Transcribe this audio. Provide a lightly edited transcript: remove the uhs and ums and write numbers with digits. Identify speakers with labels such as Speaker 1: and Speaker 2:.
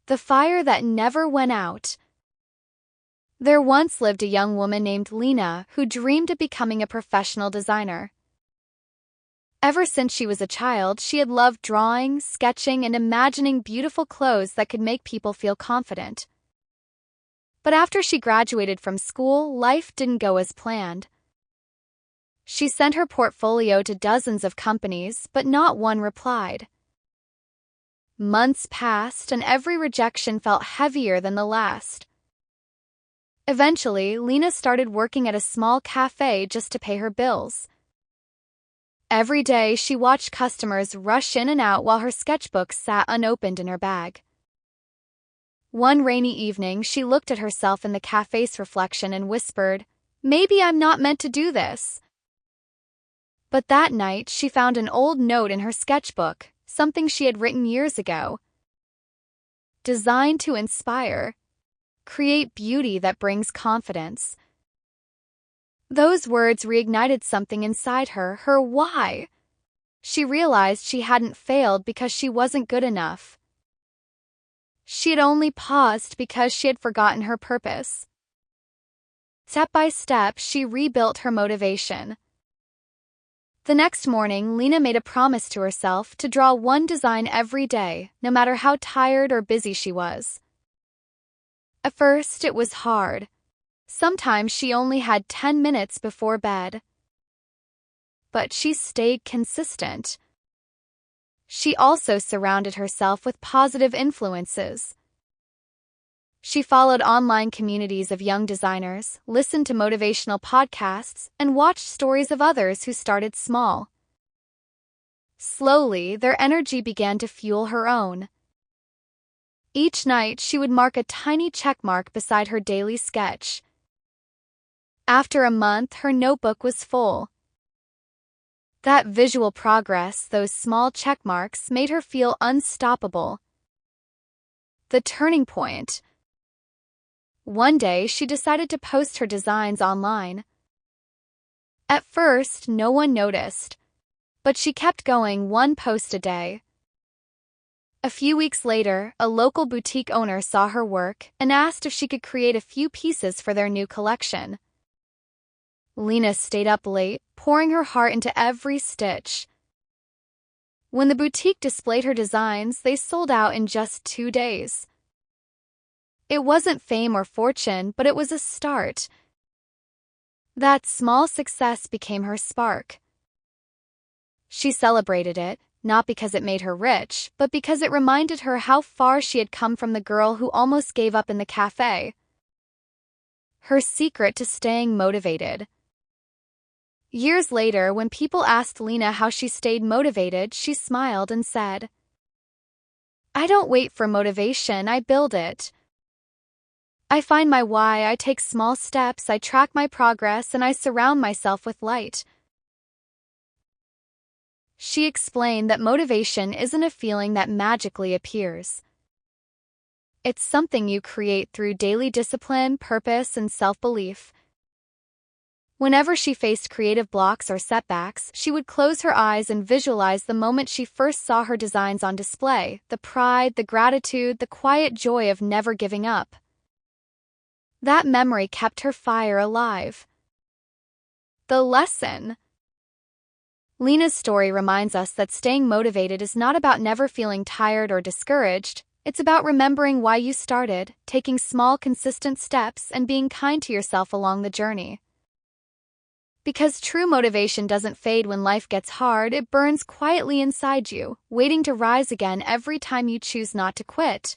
Speaker 1: The fire that never went out. There once lived a young woman named Lena who dreamed of becoming a professional designer. Ever since she was a child, she had loved drawing, sketching, and imagining beautiful clothes that could make people feel confident. But after she graduated from school, life didn't go as planned. She sent her portfolio to dozens of companies, but not one replied. Months passed, and every rejection felt heavier than the last. Eventually, Lena started working at a small cafe just to pay her bills. Every day, she watched customers rush in and out while her sketchbook sat unopened in her bag. One rainy evening, she looked at herself in the cafe's reflection and whispered, "Maybe I'm not meant to do this." But that night, she found an old note in her sketchbook, something she had written years ago. Designed to inspire. Create beauty that brings confidence. Those words reignited something inside her why. She realized she hadn't failed because she wasn't good enough. She had only paused because she had forgotten her purpose. Step by step, she rebuilt her motivation. The next morning, Lena made a promise to herself to draw one design every day, no matter how tired or busy she was. At first, it was hard. Sometimes she only had 10 minutes before bed. But she stayed consistent. She also surrounded herself with positive influences. She followed online communities of young designers, listened to motivational podcasts, and watched stories of others who started small. Slowly, their energy began to fuel her own. Each night, she would mark a tiny checkmark beside her daily sketch. After a month, her notebook was full. That visual progress, those small checkmarks, made her feel unstoppable. The turning point. One day, she decided to post her designs online. At first, no one noticed, but she kept going one post a day. A few weeks later, a local boutique owner saw her work and asked if she could create a few pieces for their new collection. Lena stayed up late, pouring her heart into every stitch. When the boutique displayed her designs, they sold out in just 2 days. It wasn't fame or fortune, but it was a start. That small success became her spark. She celebrated it, not because it made her rich, but because it reminded her how far she had come from the girl who almost gave up in the cafe. Her secret to staying motivated. Years later, when people asked Lena how she stayed motivated, she smiled and said, "I don't wait for motivation, I build it. I find my why, I take small steps, I track my progress, and I surround myself with light." She explained that motivation isn't a feeling that magically appears. It's something you create through daily discipline, purpose, and self-belief. Whenever she faced creative blocks or setbacks, she would close her eyes and visualize the moment she first saw her designs on display, the pride, the gratitude, the quiet joy of never giving up. That memory kept her fire alive. The lesson. Lena's story reminds us that staying motivated is not about never feeling tired or discouraged. It's about remembering why you started, taking small, consistent steps, and being kind to yourself along the journey. Because true motivation doesn't fade when life gets hard, it burns quietly inside you, waiting to rise again every time you choose not to quit.